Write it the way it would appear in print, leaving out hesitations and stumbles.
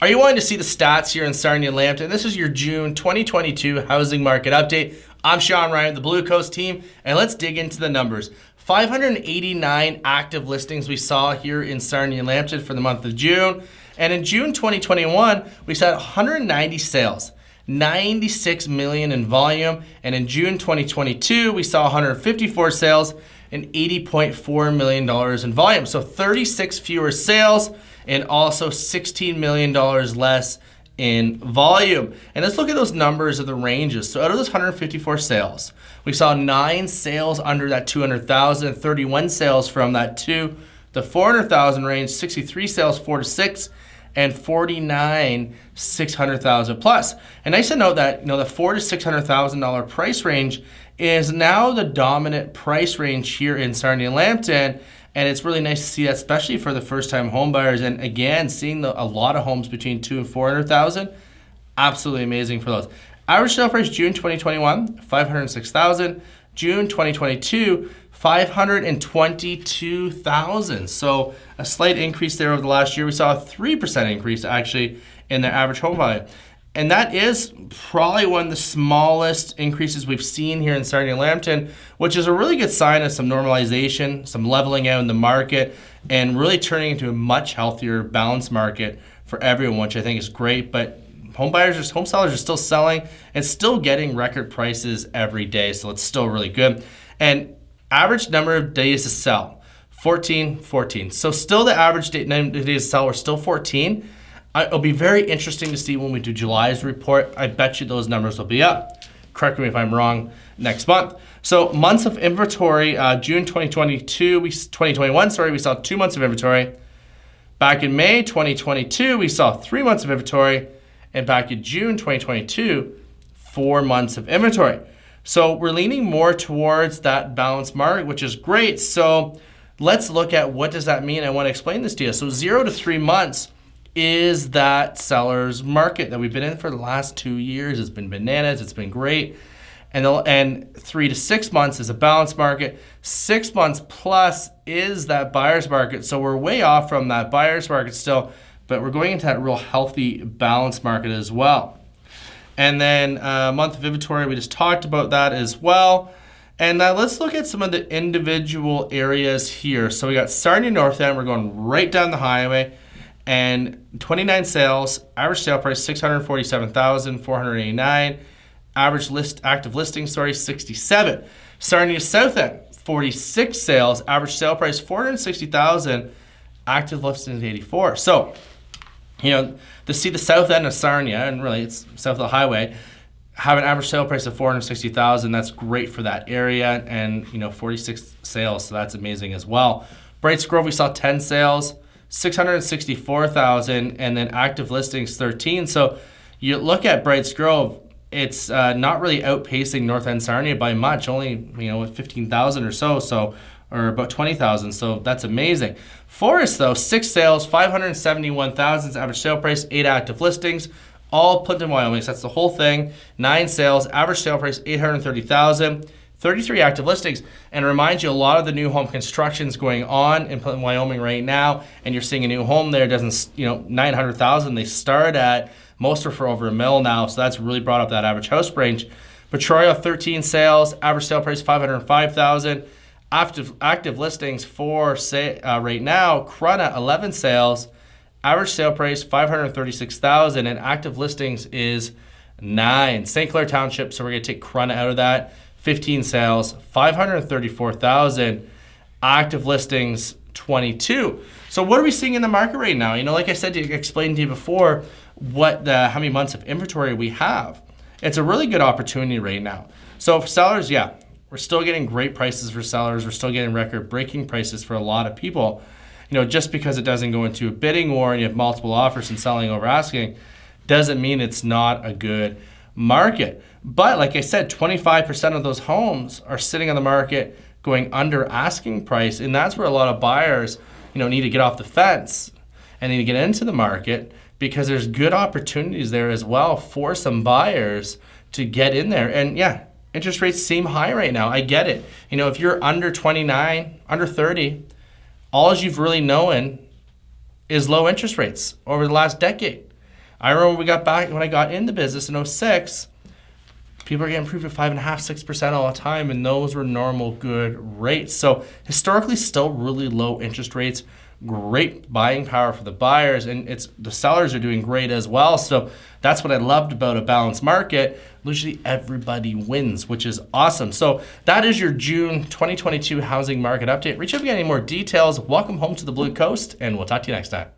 Are you wanting to see the stats here in Sarnia-Lambton? This is your June 2022 housing market update. I'm Sean Ryan, the Blue Coast team, and let's dig into the numbers. 589 active listings we saw here in Sarnia-Lambton for the month of June. And in June 2021, we saw 190 sales, 96 million in volume. And in June 2022, we saw 154 sales and $80.4 million in volume. So 36 fewer sales and also $16 million less in volume. And let's look at those numbers of the ranges. So out of those 154 sales, we saw 9 sales under that 200,000, 31 sales from that 2 to 400,000 range, 63 sales 4 to 6, and 49 600,000 plus. And nice to note that the $400,000 to $600,000 price range is now the dominant price range here in Sarnia-Lambton. And it's really nice to see that, especially for the first-time home buyers. And again, seeing a lot of homes between 200,000 and 400,000, absolutely amazing for those. Average sale price June 2021, 506,000. June 2022, 522,000. So a slight increase there over the last year. We saw a 3% increase actually in their average home value. And that is probably one of the smallest increases we've seen here in Sarnia-Lambton, which is a really good sign of some normalization, some leveling out in the market, and really turning into a much healthier, balanced market for everyone, which I think is great. But home sellers are still selling and still getting record prices every day, so it's still really good. And average number of days to sell, 14. So still the average number of days to sell, we're still 14. It'll be very interesting to see when we do July's report. I bet you those numbers will be up. Correct me if I'm wrong next month. So months of inventory, June 2021, we saw 2 months of inventory. Back in May 2022, we saw 3 months of inventory. And back in June 2022, 4 months of inventory. So we're leaning more towards that balanced market, which is great. So let's look at what does that mean. I want to explain this to you. So 0 to 3 months is that seller's market that we've been in for the last 2 years. It's been bananas. It's been great. And 3 to 6 months is a balanced market. 6 months plus is that buyer's market. So we're way off from that buyer's market still, but we're going into that real healthy balanced market as well. And then month of inventory, we just talked about that as well. And now let's look at some of the individual areas here. So we got Sarnia-North End. We're going right down the highway. And 29 sales, average sale price 647,489. Average active listing, 67. Sarnia South End, 46 sales, average sale price 460,000. Active listings 84. So, to see the south end of Sarnia, and really it's south of the highway, have an average sale price of 460,000. That's great for that area, and 46 sales, so that's amazing as well. Brights Grove, we saw 10 sales, 664,000, and then active listings 13. So you look at Brights Grove, it's not really outpacing North End Sarnia by much, only 15,000 or so, or about 20,000. So that's amazing. Forest though, 6 sales, 571,000 average sale price, 8 active listings, all Plimpton, Wyoming. So that's the whole thing. 9 sales, average sale price 830,000. 33 active listings, and remind you, a lot of the new home construction's going on in Plimpton, Wyoming right now, and you're seeing a new home there doesn't, 900,000 they start at. Most are for over $1 million now, so that's really brought up that average house range. Petroria, 13 sales, average sale price 505,000. Active listings for right now. Corunna, 11 sales, average sale price 536,000, and active listings is 9. St. Clair Township, so we're going to take Corunna out of that. 15 sales, 534,000, active listings 22. So what are we seeing in the market right now? Like I said, to explain to you before, how many months of inventory we have. It's a really good opportunity right now. So for sellers, we're still getting great prices for sellers. We're still getting record-breaking prices for a lot of people. Just because it doesn't go into a bidding war and you have multiple offers and selling over asking, doesn't mean it's not a good market. But like I said, 25% of those homes are sitting on the market going under asking price, and that's where a lot of buyers, need to get off the fence and need to get into the market, because there's good opportunities there as well for some buyers to get in there. And interest rates seem high right now. I get it. If you're under 29, under 30, all you've really known is low interest rates over the last decade. I remember when I got in the business in 06, people are getting approved at 5.5%, 6% all the time, and those were normal good rates. So historically, still really low interest rates, great buying power for the buyers, and the sellers are doing great as well. So that's what I loved about a balanced market. Usually everybody wins, which is awesome. So that is your June 2022 housing market update. Reach out if you get any more details. Welcome home to the Blue Coast, and we'll talk to you next time.